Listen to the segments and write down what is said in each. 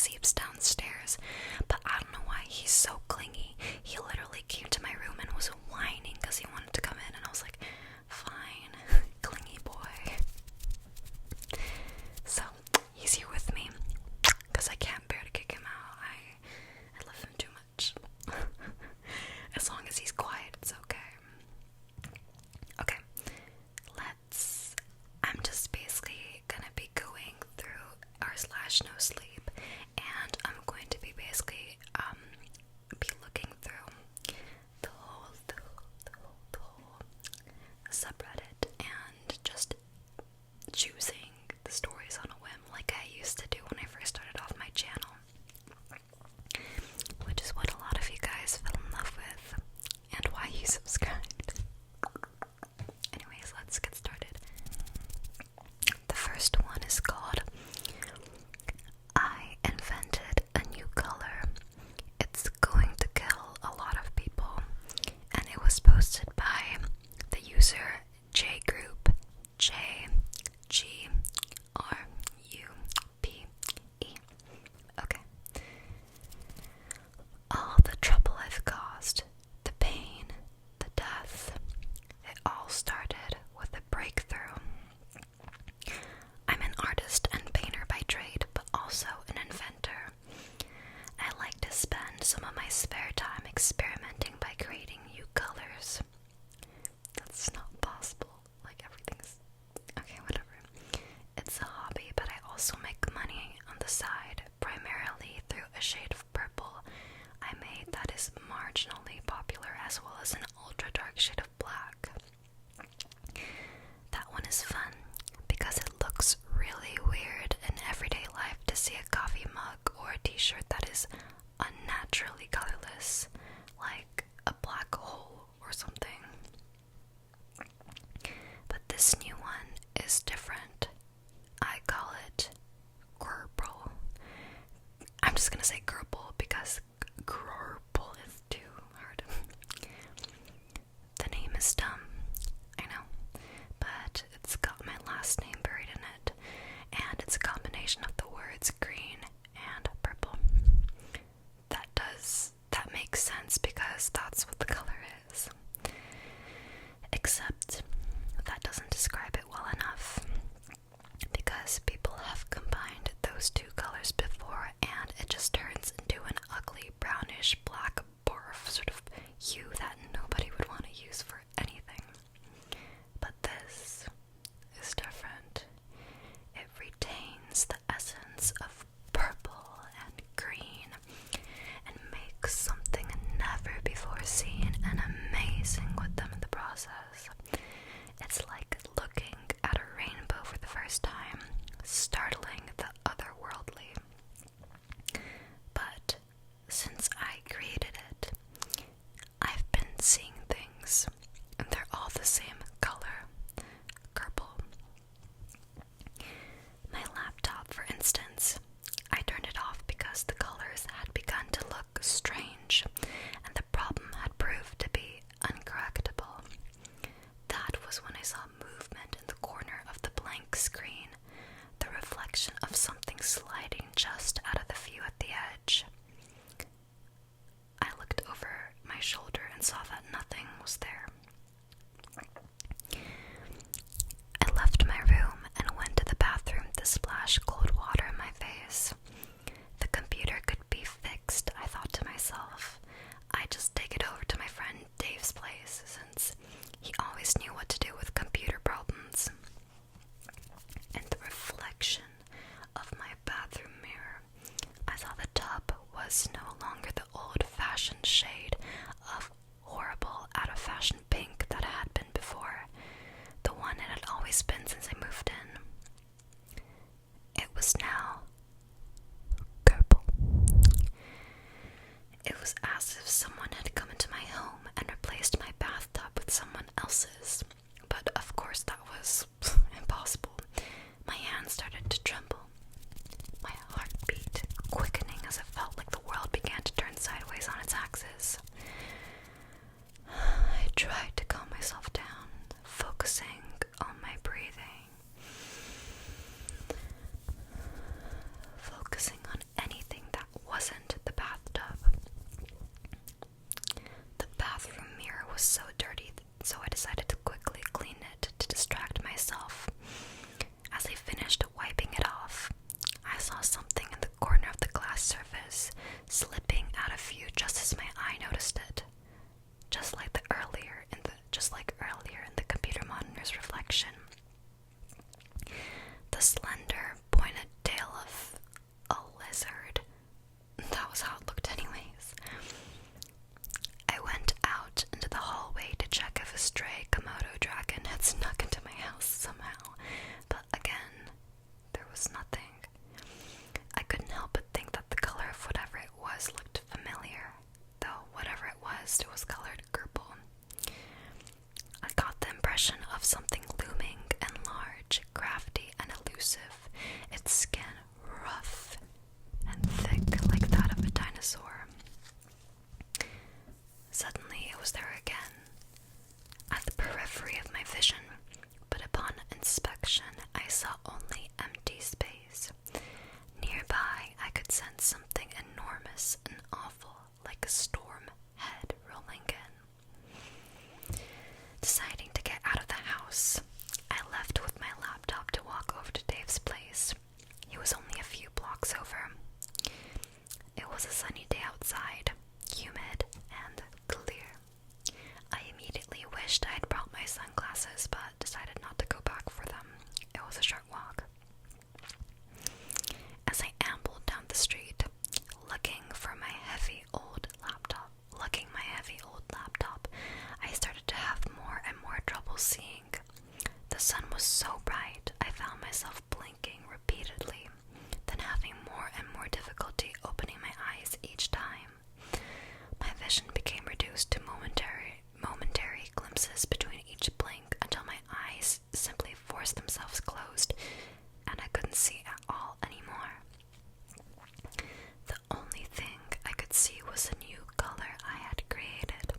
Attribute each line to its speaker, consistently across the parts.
Speaker 1: sleeps downstairs, but I don't know why he's so clingy. He literally came to my room and was whining because he wanted to come in, and I was like, fine, clingy boy. So he's here with me because I can't bear to kick him out. I love him too much. As long as he's quiet, it's okay. Okay, I'm just basically gonna be going through /no sleep, and I'm going to be basically be looking through the whole subreddit and just choosing the stories on a whim like I used to do when I first started off my channel, which is what a lot of you guys fell in love with and why you subscribed. Anyways, let's get started. The first one is called I invented a new color. It's going to kill a lot of people, and it was posted by the user Jgrupe, Jgrupe. Okay. All the trouble I've caused, the pain, the death, it all started with a breakthrough. I'm an artist and painter by trade, but also an inventor. I like to spend some of my spare time experimenting by creating new colors. That's not possible. Like, everything's... okay, whatever. It's a hobby, but I also make money on the side, primarily through a shade of purple I made that is marginally popular, as well as an ultra-dark shade of black. That one is fun, because it looks really weird in everyday life to see a coffee mug or a t-shirt that is unnaturally colorless, like a black hole or something. But this new one is different. I call it Gurple. I'm just gonna say Gurple because Gurple is too hard. The name is dumb, I know, but it's got my last name buried in it, and it's a combination of the words green and purple. That makes sense because that's what the color is. Except that doesn't describe it well enough, because people have combined those two colors before and it just turns into an ugly brownish black barf sort of hue that nobody would want to use for anything. But this is different. It retains the essence of purple and green and makes something never before seen and amazing with them in the process. It's like looking at a rainbow for the first time, startling the otherworldly. But since I created it, I've been seeing things, and they're all the same color, purple. My laptop, for instance, I turned it off because the colors had begun to look strange, and the problem had proved to be uncorrectable. That was when I saw movement in the corner of the blank screen, the reflection of something sliding just out of the view at the edge. I looked over my shoulder and saw that nothing was there. I left my room and went to the bathroom to splash cold water in my face. The computer could be fixed, I thought to myself. I'd just take it over to my friend Dave's place, since he always knew what to do with computer problems. In the reflection of my bathroom mirror, I saw the tub was no longer the old-fashioned shade of horrible, out-of-fashion pink that it had been before, the one it had always been since I moved in. It was now purple. It was as if someone had come into my home and replaced my bathtub with someone else's, but of course that was impossible. My hands started to tremble, my heartbeat quickening as it felt like the world began to turn sideways on its axis. I tried to calm myself down, focusing on my breathing. slipping out of view just as my eye noticed it. Just like earlier in the computer monitor's reflection. The slender, pointed tail of a lizard. That was how it looked anyways. I went out into the hallway to check if a stray Komodo dragon had snuck into my house somehow, but again, there was nothing. I couldn't help but think that the color of whatever it was looked familiar, though whatever it was colored purple. I got the impression of something looming and large, crafty and elusive, its skin rough and thick like that of a dinosaur. Suddenly it was there again, at the periphery of my vision, but upon inspection I saw only empty space. Nearby I could sense something enormous and awful, like a storm head rolling in. Deciding to get out of the house, I left with my laptop to walk over to Dave's place. He was only a few blocks over. It was a sunny day outside, humid and clear. I immediately wished I had brought my sunglasses, but decided not to go back for them. It was a short walk. As I ambled down the street, looking my heavy old laptop, I started to have more and more trouble seeing. The sun was so bright, I found myself blinking repeatedly, then having more and more difficulty opening my eyes each time. My vision became reduced to momentary glimpses between each blink until my eyes simply forced themselves closed and I couldn't see at all anymore. The only thing I could see was a new color I had created.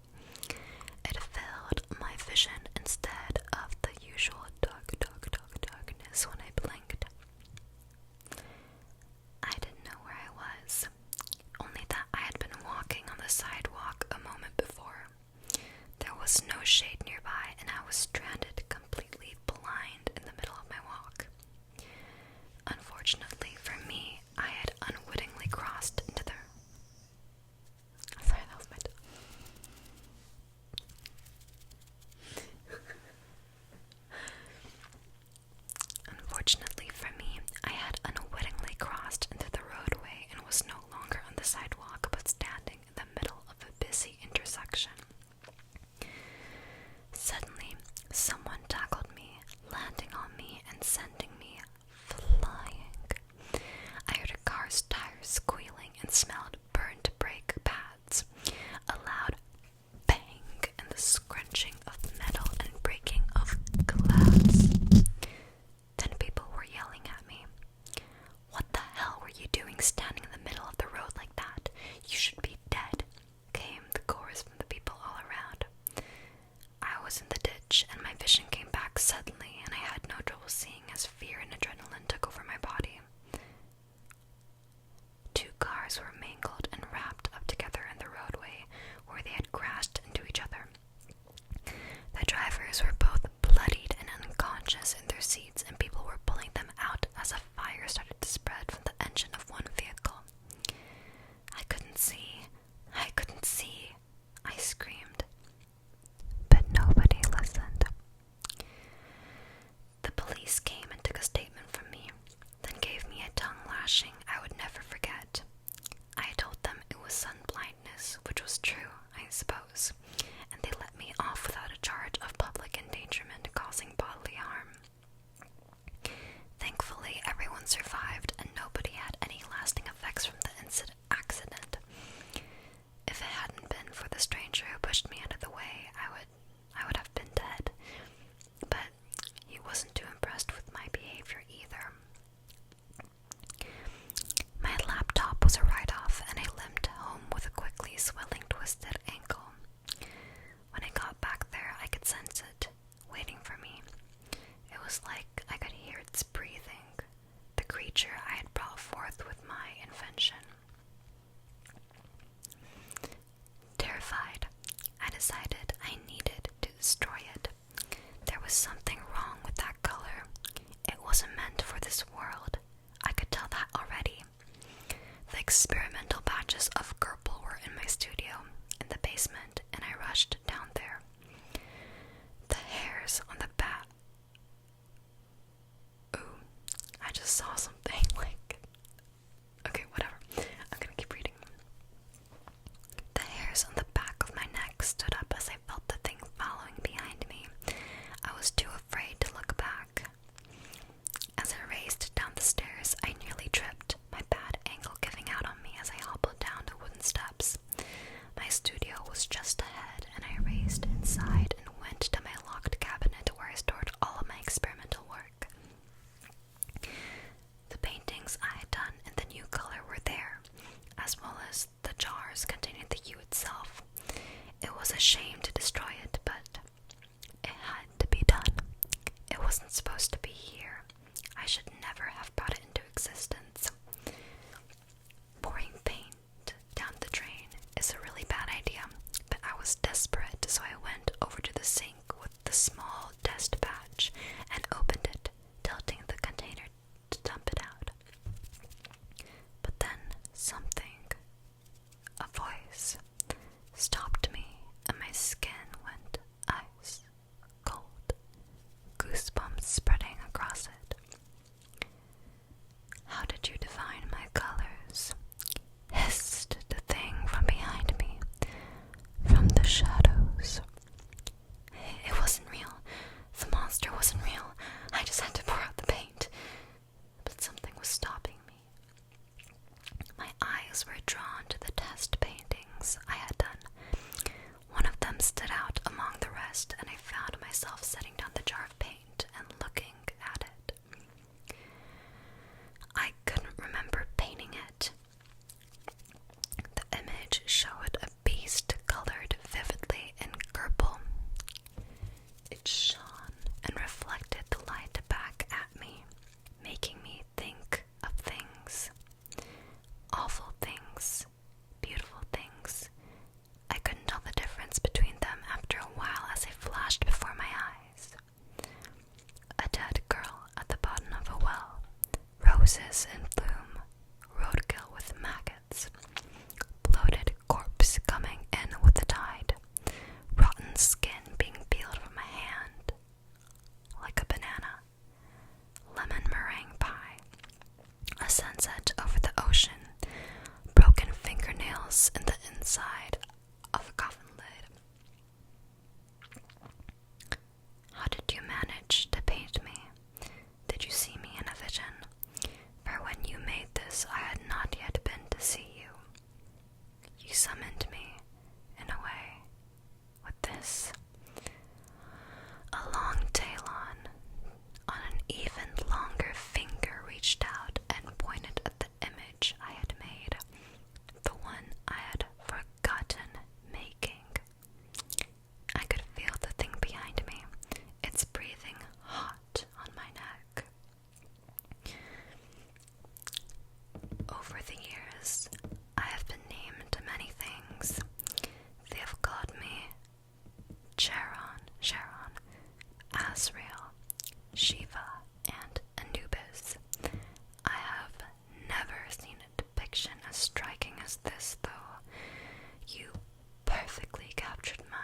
Speaker 1: It filled my vision instead of the usual darkness when I blinked. I didn't know where I was, only that I had been walking on the sidewalk a moment before. There was no shade nearby, and I was stranded, completely blind in the middle of my walk. Unfortunately for me, I had unwittingly crossed into the... Sorry, that was my Unfortunately for me, I had unwittingly crossed into the roadway and was no longer on the sidewalk, but standing in the middle of a busy intersection. Suddenly, someone tackled me, landing on me and sending me flying. I heard a car's tires squealing and smelled burnt brake pads. A loud bang and the scrunching of metal and breaking of glass. Then people were yelling at me. "What the hell were you doing standing in the middle of the road like that? You should be dead," came the chorus from the people all around. I was in the ditch and my vision came back suddenly and I had no trouble seeing as fear and adrenaline took over my body. Two cars were mangled and wrapped up together in the roadway where they had crashed into each other. The drivers were both bloodied and unconscious in their seats, and people were pulling them out as a fire started to spread from the engine of one vehicle. I couldn't see, I screamed. But nobody listened. The police came and took a statement from me, then gave me a tongue lashing I would never forget. I told them it was sun blindness, which was true, I suppose, and they let me off without a charge of public endangerment causing bodily harm. Thankfully, everyone survived and nobody had any lasting effects from the accident. If it hadn't been for the stranger who pushed me out of the way, I would have been dead. But he wasn't too impressed with my behavior either. My laptop was a write-off and I limped home with a quickly swelling twisted ankle. When I got back there, I could sense it, waiting for me. It was like I could hear its breathing, the creature I had brought forth with my invention. Terrified, I decided I needed to destroy it. There was something wrong with that color. It wasn't meant for this world. I could tell that already. The experimental batches of studio in the basement, and I rushed down there. The hairs on the back. Ooh, I just saw something Okay, whatever. I'm gonna keep reading. The hairs on the back of my neck stood up as I felt the thing following behind me. I was too afraid to look back. As I raced down the stairs, I nearly tripped, my bad angle giving out on me as I hobbled down the wooden steps. My studio was just ahead, and I raced inside and went to my locked cabinet where I stored all of my experimental work. The paintings I had done in the new color were there, as well as the jars containing the hue itself. It was a shame to destroy it, but it had to be done. It wasn't supposed to be here. I should never have brought it into existence. Pouring paint down the drain is a really bad idea, but I was desperate, so I went over to the sink with the small test batch and opened it, tilting the container to dump it out. But then a voice, stopped me, and my skin went ice cold, goosebumps spreading across it. How did you define my colors? Hissed the thing from behind me, from the shadows. It wasn't real. The monster wasn't real. I just had to pour out the paint. But something was stopping me. My eyes were drawn to the test paintings I had done. One of them stood out among the rest, and I found myself setting down the jar of paint and looking at it. I couldn't remember painting it. The image showed a beast colored vividly in purple. It shone and reflected the light back at me, making me think of things. Awful things, beautiful things. I couldn't tell the difference between them after a while as they flashed before my eyes. A dead girl at the bottom of a well, roses in bloom, roadkill with maggots, bloated corpse coming in with the tide, rotten skin being peeled from a hand, like a banana, lemon meringue pie, a sunset over the ocean, broken fingernails in the inside of a coffin lid. How did you manage to paint me? Did you see me in a vision? For when you made this, I had not yet been to see you. You summoned me, in a way, with this. A long talon on an even longer finger reached out and pointed at the image I had made, the one I had forgotten making. I could feel the thing behind me, its breathing hot on my neck. Over the years, I have been named many things. They have called me Sharon, Azrael, Shiva, and Anubis. I have never seen a depiction as striking as this, though. You perfectly captured my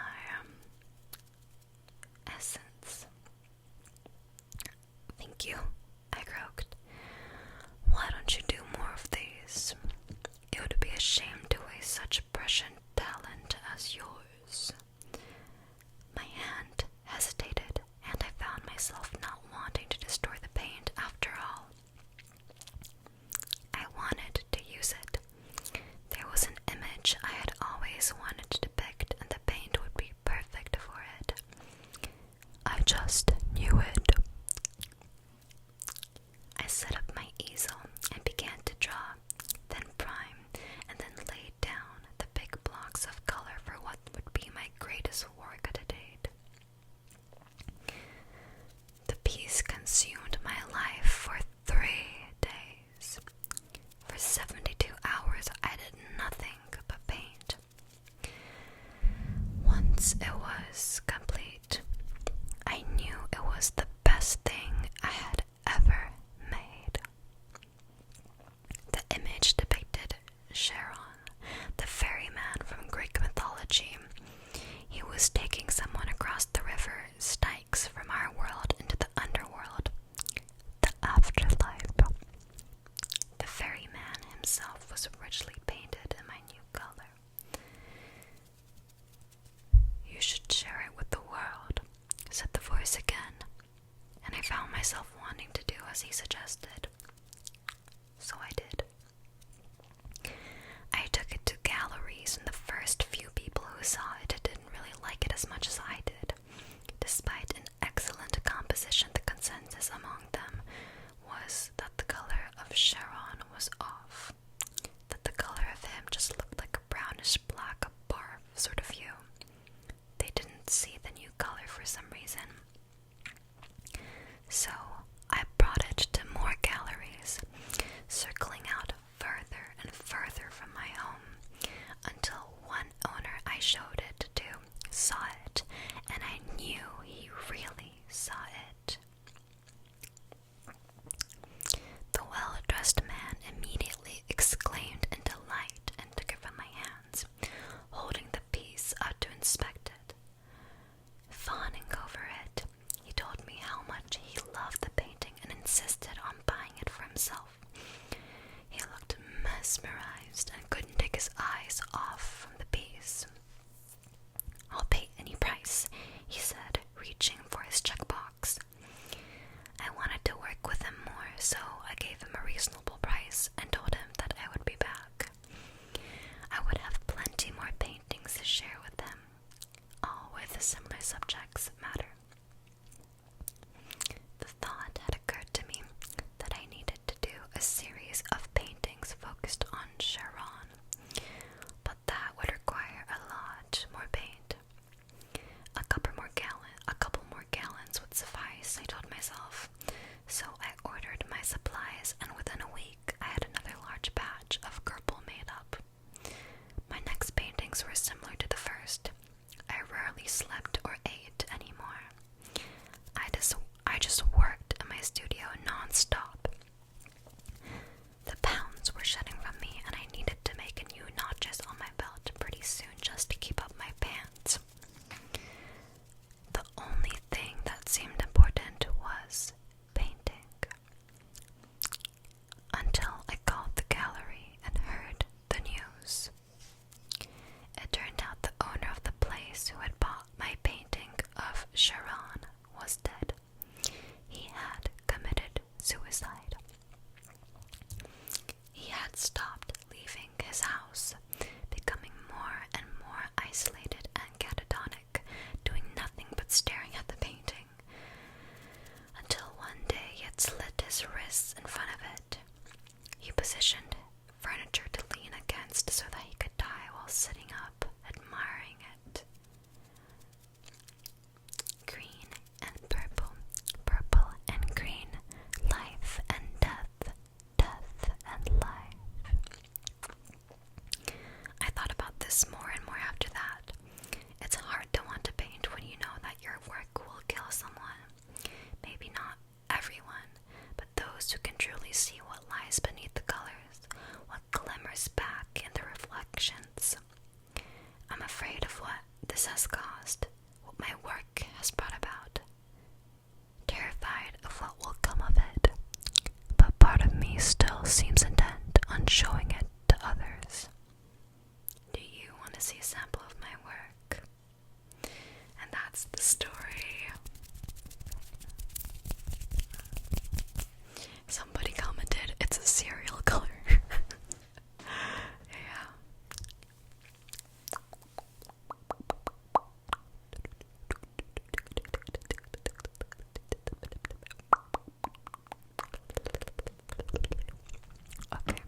Speaker 1: essence. Thank you, I croaked. Why don't you do more of these? It would be a shame to waste such prescient talent as yours. My hand hesitated, and I found myself not wanting to destroy the paint after all. I wanted to use it. There was an image I had always wanted to depict, and the paint would be perfect for it. I just knew it. I set up my easel and began to draw, then prime, and then laid down the big blocks of color for what would be my greatest work to date. The piece consumed my life for 3 days. For 72 hours I did nothing but paint. as he suggested. So I did. I took it to galleries, and the first few people who saw it didn't really like it as much as I did. Despite an excellent composition, the consensus among them was that the color of Sharon was off. That the color of him just looked like a brownish black barf sort of hue. They didn't see the new color for some reason. So I brought it to more galleries, circling out further and further from my home, until one owner I showed it to saw it, and I knew he really saw it. The well-dressed man immediately exclaimed in delight and took it from my hands, holding the piece out to inspect it. Fawning over it, he told me how much he loved the painting and insisted on buying it for himself. He looked mesmerized and couldn't take his eyes off from the piece. "I'll pay any price," he said, reaching for his checkbox. I wanted to work with him more, so I gave him a reasonable price and told him that I would be back. I would have plenty more paintings to share with him, all with similar subjects matter. The thought had occurred to me that I needed to do a series of paintings focused on Sharon, but that would require a lot more paint. A couple more gallons would suffice, I told myself. So I ordered my supplies, and within a week I had another large batch of Jgrupe made up. My next paintings were similar to the first. I rarely slept or ate anymore. I just worked in my studio non-stop. The pounds were shedding from me, and I needed to make a new notches on my belt pretty soon just to keep up my pants. The only thing that seemed important was painting. Until I called the gallery and heard the news. It turned out the owner of the place who had bought my painting of Sharon was dead. He had committed suicide. He had stopped leaving his house, becoming more and more isolated and catatonic, doing nothing but staring at the painting, until one day he had slit his wrists in front of it. He positioned furniture to lean against so that he could die while sitting up, admiring it. Green and purple, purple and green, life and death, death and life. I thought about this more and more after that. It's hard to want to paint when you know that your work will kill someone. Maybe not everyone, but those who can truly see what lies beneath the colors, what glimmers back in the reflections. I'm afraid of what this has caused, what my work has brought about. Terrified of what will come of it, but part of me still seems intent on showing it to others. Do you want to see a sample of my work? And that's the story. Somebody commented, it's a cereal color. Yeah. Okay.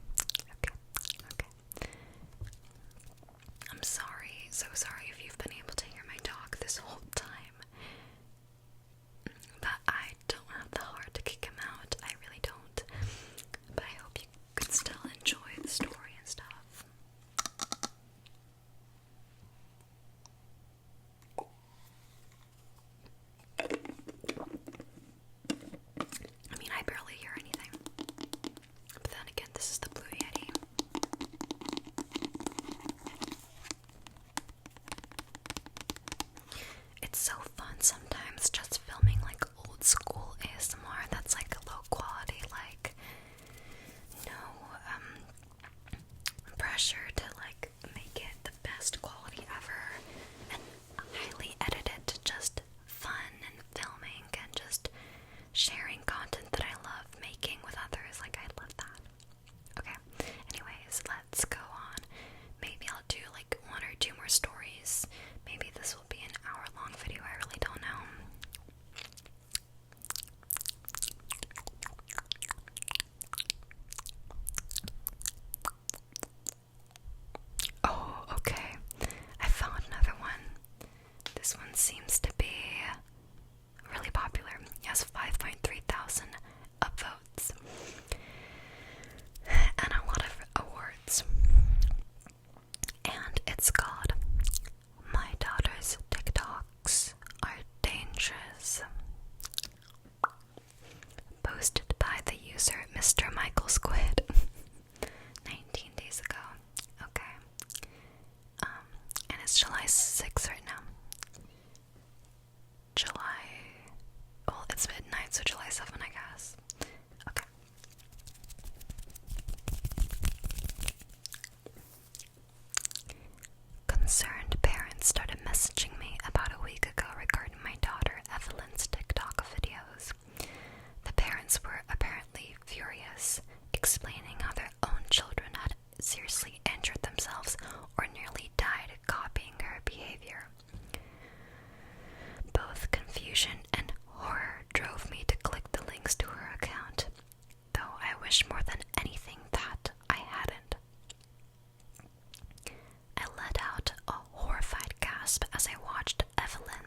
Speaker 1: I'm sorry, so sorry if you've been able to hear my dog this whole time. But I don't have the heart to kick him out. I really don't. But I hope you could still enjoy the story and stuff. I mean, I barely hear anything. But then again, this is the Blue Yeti. It's July 6th right now. Well, it's midnight, so July 7th, I guess. Okay. Concerned parents started messaging me about a week ago regarding my daughter Evelyn's TikTok videos. The parents were apparently furious, explaining how their own children had seriously injured themselves or nearly died copying her behavior. Both confusion and horror drove me to click the links to her account, though I wish more than anything that I hadn't. I let out a horrified gasp as I watched Evelyn,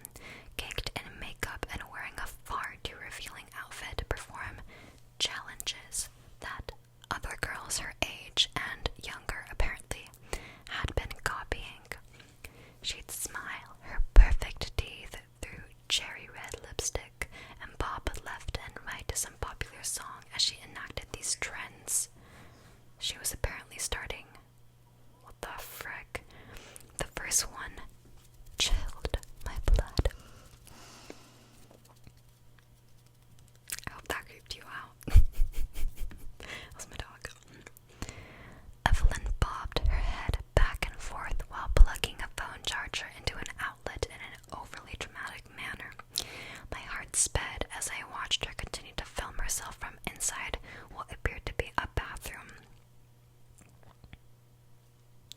Speaker 1: caked in makeup and wearing a far too revealing outfit, perform challenges that other girls her age and younger apparently had been copying. She'd smile her perfect teeth through cherry red lipstick and bob left and right to some popular song as she enacted these trends. She was apparently starting. What the frick? The first one chilled my blood. I hope that creeped you out. That was my dog. Evelyn bobbed her head back and forth while plugging a phone charger into an outlet in an overly dramatic manner. My heart sped as I watched her continue to film herself from inside what appeared to be a bathroom.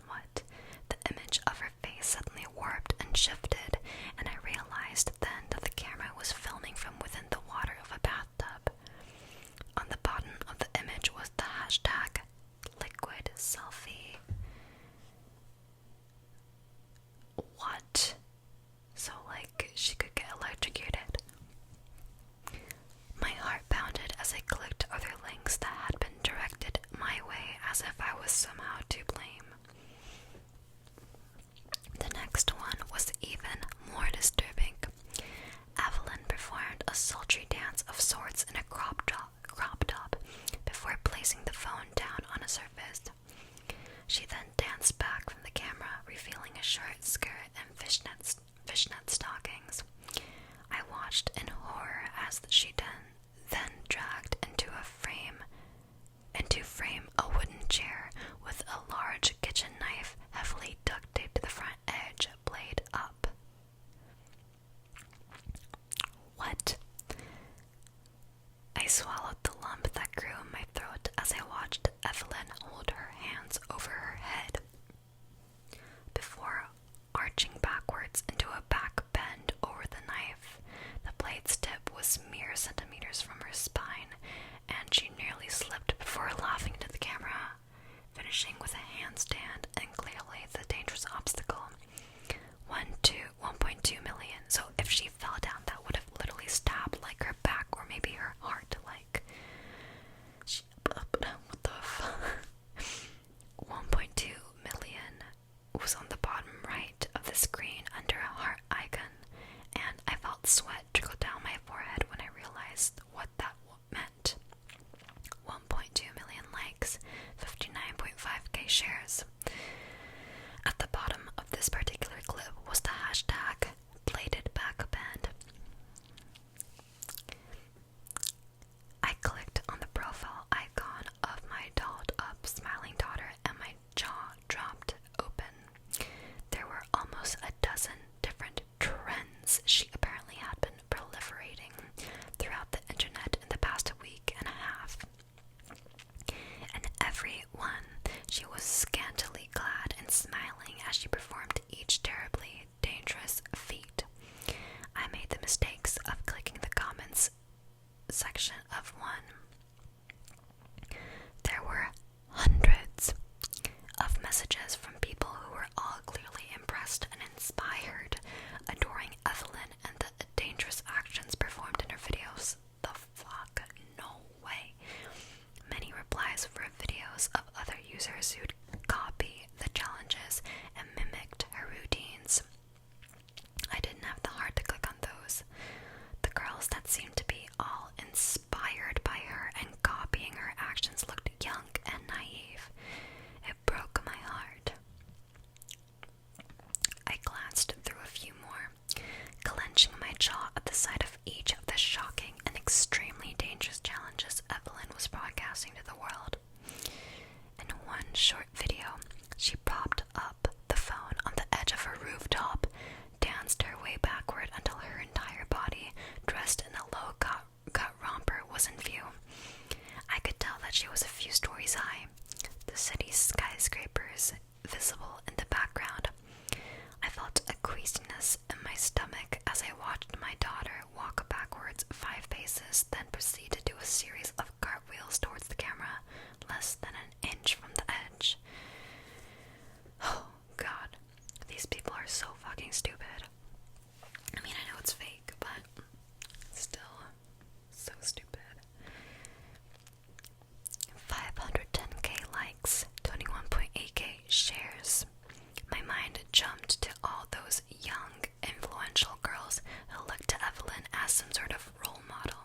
Speaker 1: What? The image of her face suddenly warped and shifted, and I realized then that the camera was filming from within the water of a bathtub. On the bottom of the image was the hashtag liquid selfie. What? So, like, she could get electrocuted? My heart pounded as I clicked other links that had been directed my way as if I was somehow to blame. The next one was even more disturbing. Evelyn performed a sultry dance of sorts in a crop top before placing the phone down on a surface. She then danced back from the camera, revealing a short skirt and fishnet stockings. I watched in horror as she then dragged into frame a wooden chair with a large kitchen knife heavily duct taped to the front edge, blade up. What? I swallowed the lump that grew in my throat as I watched Evelyn hold her hands over her head before arching backwards into a back bend over the knife. The blade's tip was mere centimeters from her spine, and she nearly slipped before laughing to the camera, finishing with a handstand and clearly the dangerous obstacle. 1.2 million. So if she fell down, that would have literally stabbed like her back or maybe her heart. Like, what the fuck? 1.2 million was on the bottom right of the screen under a heart icon, and I felt sweat trickle down my forehead when I realized what that meant. 1.2 million likes, 59.5k shares. At the bottom of this particular clip was the hashtag bladed back bend. I clicked on the profile icon of my dolled up smiling daughter and my jaw dropped open. There were almost a dozen different trends she apparently had been proliferating throughout the internet in the past week and a half. And every one, she was scantily clad and smiling as she performed each terribly dangerous feat. I made the mistakes of clicking the comments section of one. There were hundreds of messages from people who were all clearly impressed and inspired, adoring Evelyn and the dangerous actions performed in her videos. The fuck? No way. Many replies were videos of other users who'd copy the challenges and mimicked her routines. I didn't have the heart to click on those. The girls that seemed to be all inspired by her and copying her actions looked young and naive. It broke my heart. I uneasiness in my stomach as I watched my daughter walk backwards 5 paces, then proceed to do a series of cartwheels towards the camera, less than an inch from the edge. Oh, God. These people are so fucking stupid. I mean, I know it's fake, but still, so stupid. 510k likes, 21.8k shares. My mind jumped to all those young, influential girls who looked to Evelyn as some sort of role model.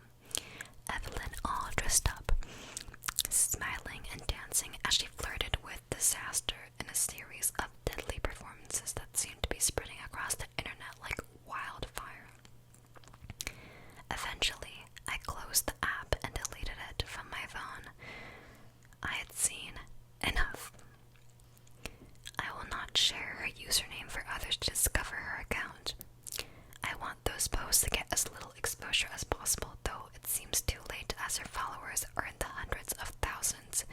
Speaker 1: Evelyn all dressed up, smiling and dancing as she flirted with disaster in a series of deadly performances that seemed to be spreading across the internet like wildfire. Eventually, I closed the app and deleted it from my phone. I had seen enough. I will not share her username for others to discover her account. I want those posts to get as little exposure as possible, though it seems too late as her followers are in the hundreds of thousands.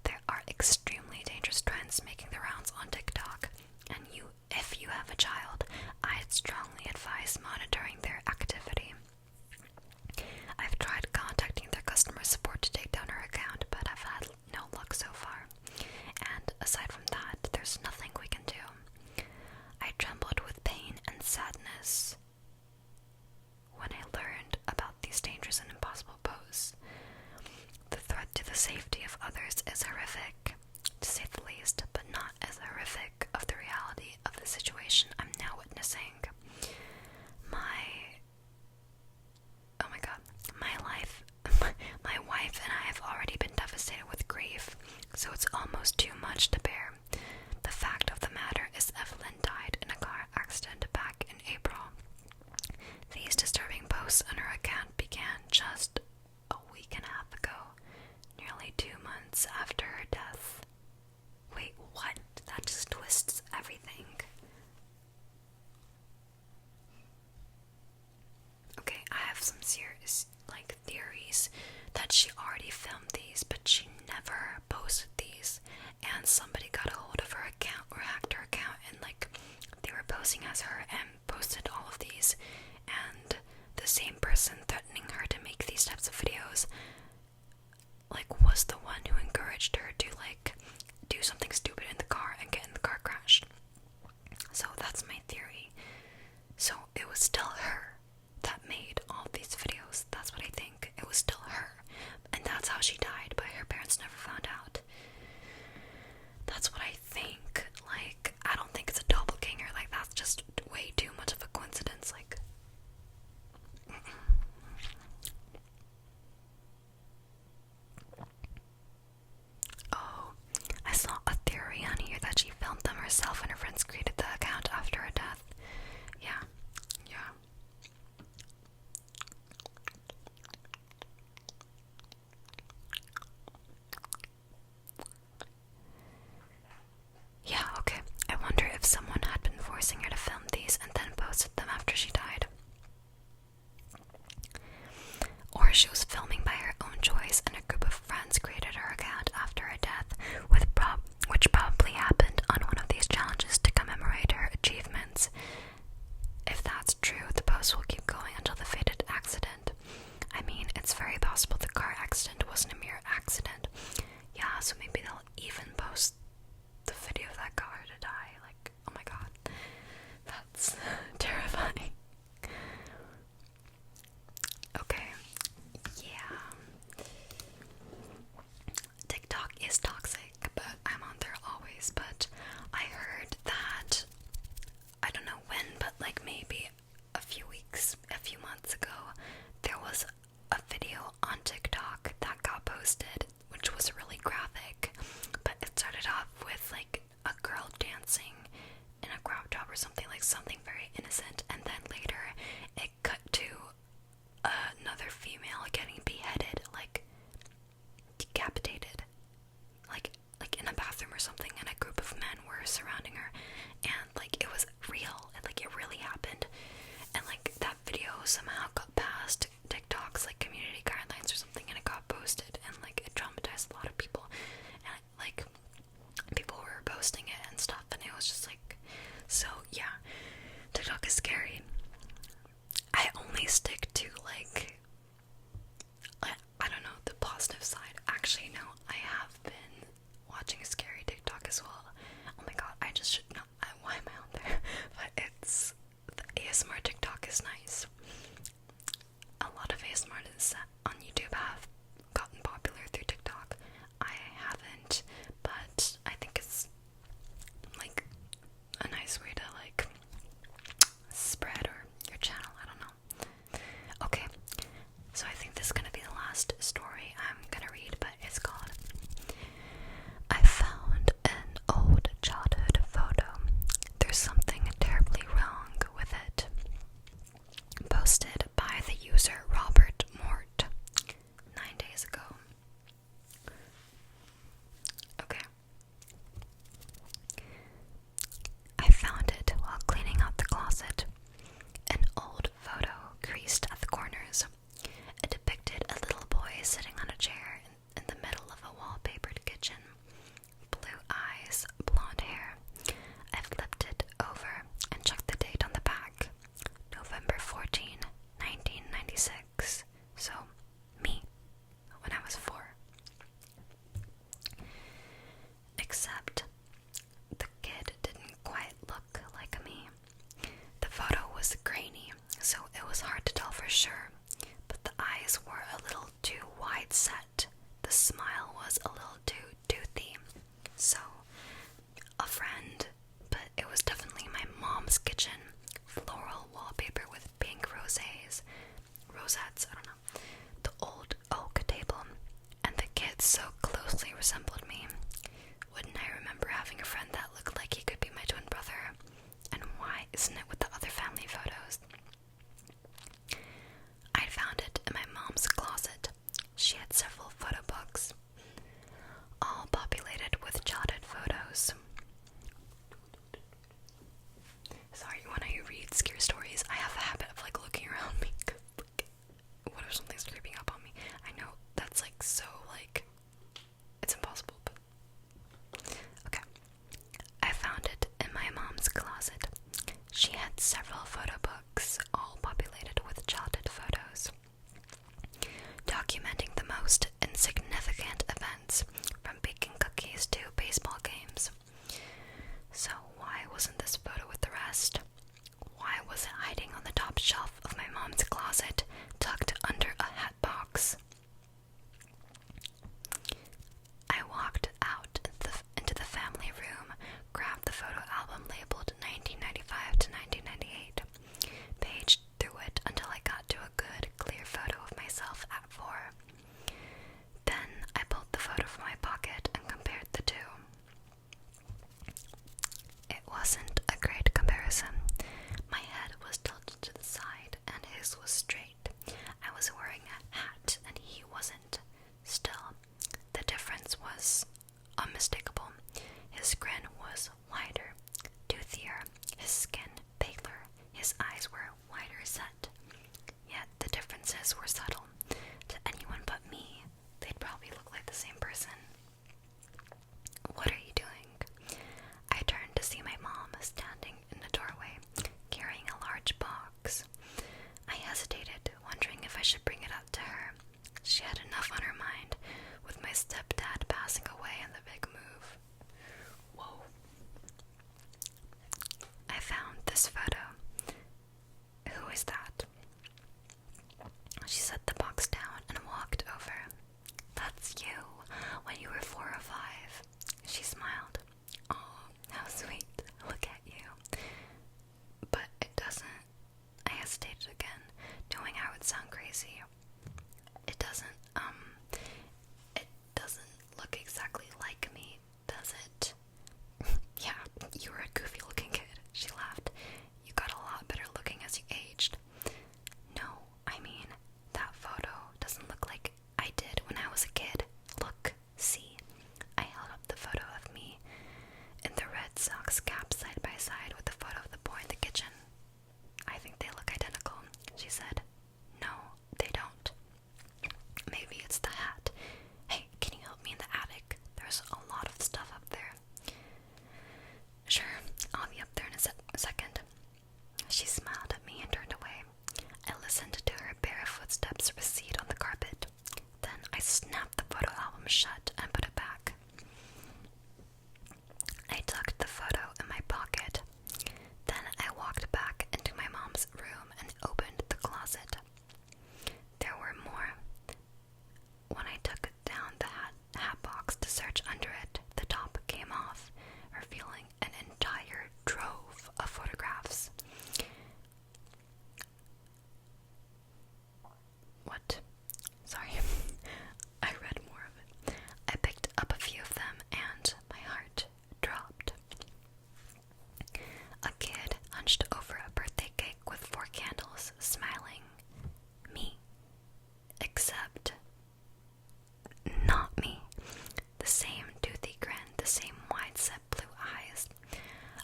Speaker 1: There are extremely dangerous trends making the rounds on TikTok, and if you have a child, I'd strongly advise monitoring their activity. I've tried contacting their customer support to take down her account, but I've had no luck so far. And aside from that, there's nothing we can do. I trembled with pain and sadness when I learned about these dangerous and impossible posts. The threat to the safety of others is horrific, to say the least, but not as horrific of the reality of the situation I'm now witnessing. My wife and I have already been devastated with grief, so it's almost too much to bear. The fact of the matter is Evelyn died in a car accident back in April. These disturbing posts on her account began just a week and a half ago, nearly 2 months after her death. Wait, what? That just twists everything. Okay, I have some serious, theories that she already filmed these, but she never posted these, and somebody got a hold of her account or hacked her account, and they were posing as her and posted all of these, and the same person threatening her to make these types of videos was the one who encouraged her to do something stupid in the car and get in the car crash. So that's my theory. So it was still her that made all of these videos. That's what I think. It was still her, and that's how she died, but her parents never found out. That's what I think. I don't think it's a doppelganger. That's just way too much of a coincidence. Oh, I saw a theory on here that she filmed them herself and her friends created the account after her death. Yeah. Yeah, okay. I wonder if someone had been forcing her to film these and then posted them after she died. Or she was filming by her own choice and a group of friends created her account after her death, which probably happened on one of these challenges wasn't this photo with the rest? Why was it hiding on the top shelf of my mom's closet, tucked under a hat box? I walked out into the family room, grabbed the photo album labeled 1995 to 1998, paged through it until I got to a good, clear photo of myself at 4. Then I pulled the photo from my pocket and compared the two. It wasn't a great comparison. My head was tilted to the side and his was straight. I was wearing a hat and he wasn't. Still, the difference was unmistakable. His grin was wider, toothier, his skin paler, his eyes were wider set. Yet the differences were subtle. To anyone but me, they'd probably look like the same person. What are you doing? I turned to see my mom standing in the doorway, carrying a large box. I hesitated, wondering if I should bring it up to her. She had enough on her mind, with my stepdad passing away and the big move. Whoa. I found this photo. Who is that? She set the box down and walked over. That's you, when you were 4 or 5. She smiled. Oh, how sweet. Look at you. But it doesn't. I hesitated again, knowing I would sound crazy. It doesn't look exactly like me, does it? Yeah, you were a goofy looking kid, she laughed. You got a lot better looking as you aged. No, I mean, that photo doesn't look like I did when I was a kid. Look, see. I held up the photo of me in the Red Sox cap side by side with the photo of the boy in the kitchen. I think they look identical, she said. No, they don't. Maybe it's the hat. Hey, can you help me in the attic? There's a lot of stuff up there. Sure, I'll be up there in a second. She smiled at me and turned away. I listened to her bare footsteps recede on the carpet. Then I snapped the photo album shut and put it back. I tucked the photo in my pocket. Then I walked back into my mom's room and opened the closet. There were more. When I took down the hat box to search under it, the top came off, revealing an entire trove of photographs. What? Sorry. I read more of it. I picked up a few of them and my heart dropped. A kid hunched over a birthday cake with 4 candles, smiling. Me. Except not me. The same toothy grin, the same wide-set blue eyes.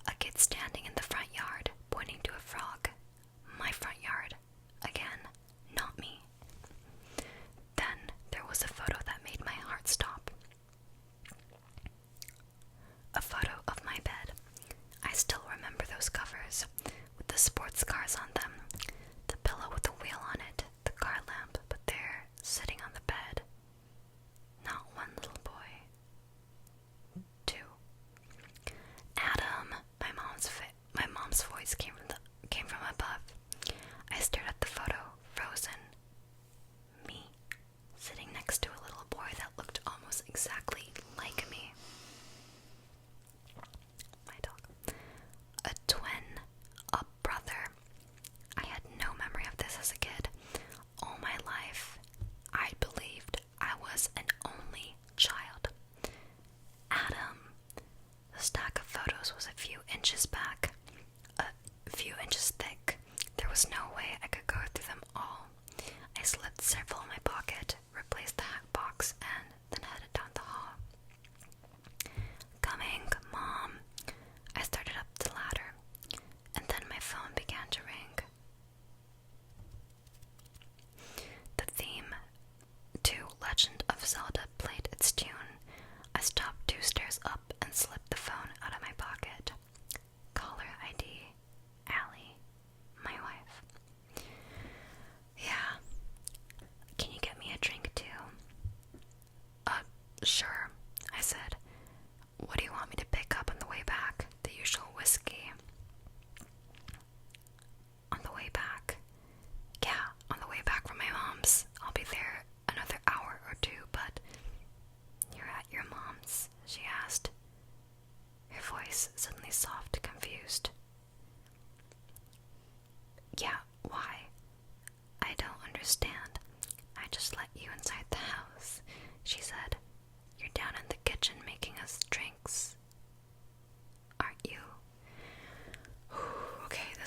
Speaker 1: A kid standing in the front yard, pointing to a frog. My front yard. Again, not me. Then there was a photo that made my heart stop. A photo of my bed. I still remember those covers, with the sports cars on them, the pillow with the wheel on it, the car lamp, but there, sitting on the bed, not one little boy. 2. Adam, my mom's voice came from above. I stared at the photo, frozen. Me, sitting next to a little boy that looked almost exactly like me. My dog. A twin, a brother. I had no memory of this as a kid. All my life, I believed I was an only child. Adam. The stack of photos was a few inches back, a few inches thick. There was no way I could go through them all. I slipped several in my pocket, replaced the hat box, and then headed down the hall. Coming, Mom. I started up the ladder, and then my phone began to ring. The theme to Legend of Zelda played its tune. I stopped 2 stairs up and slipped the phone out of my pocket. Caller ID, Allie, my wife. Yeah. Can you get me a drink too? Sure, I said. What do you want me to pick up on the way back? The usual whiskey.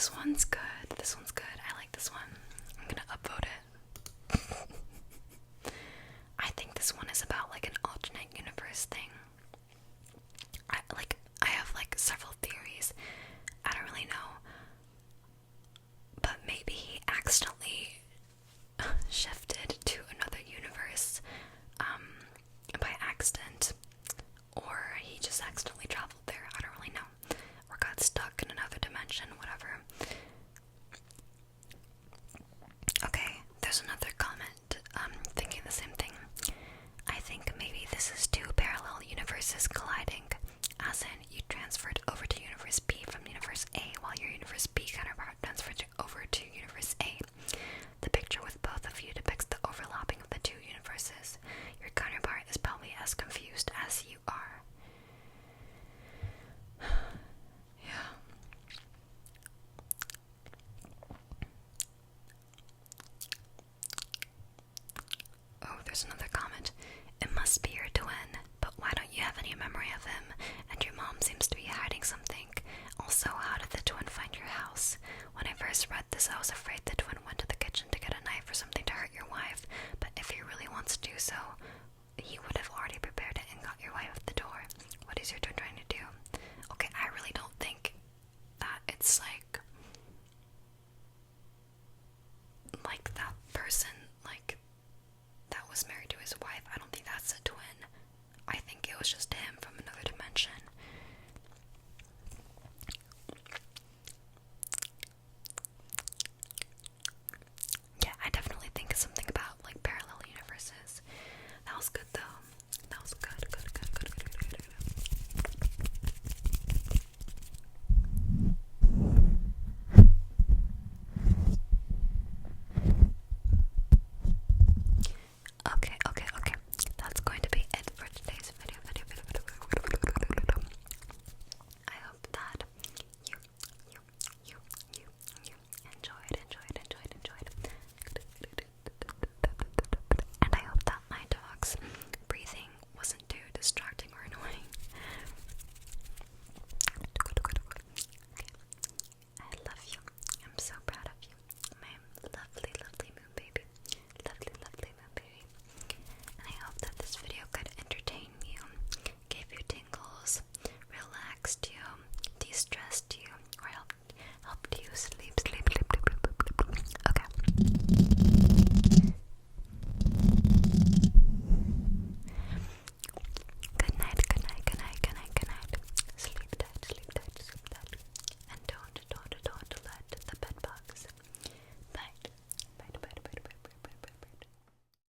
Speaker 1: This one's good. This one's good. I like this one. I'm gonna upvote it. I think this one is about like an alternate universe thing. I have like several theories. I don't really know. But maybe he accidentally shifted to another universe by accident. Or he just accidentally traveled there. I don't really know. Or got stuck in another dimension, whatever. Okay, there's another comment. Thinking the same thing. I think maybe this is two parallel universes colliding. As in, you transferred over to universe B from universe A, while your universe B counterpart transferred over to universe A. The picture with both of you depicts the overlapping of the two universes. Your counterpart is probably as confused as you are. Yeah. Oh, there's another comment. It must be your twin, but why don't you have any memory of him? And your mom seems to be hiding something. Also, how did the twin find your house? When I first read this, I was afraid the twin went to the kitchen to get a knife or something to hurt your wife, but if he really wants to do so, he would have already prepared it and got your wife at the door. What is your twin trying to do? Okay, I really don't think that it's like that person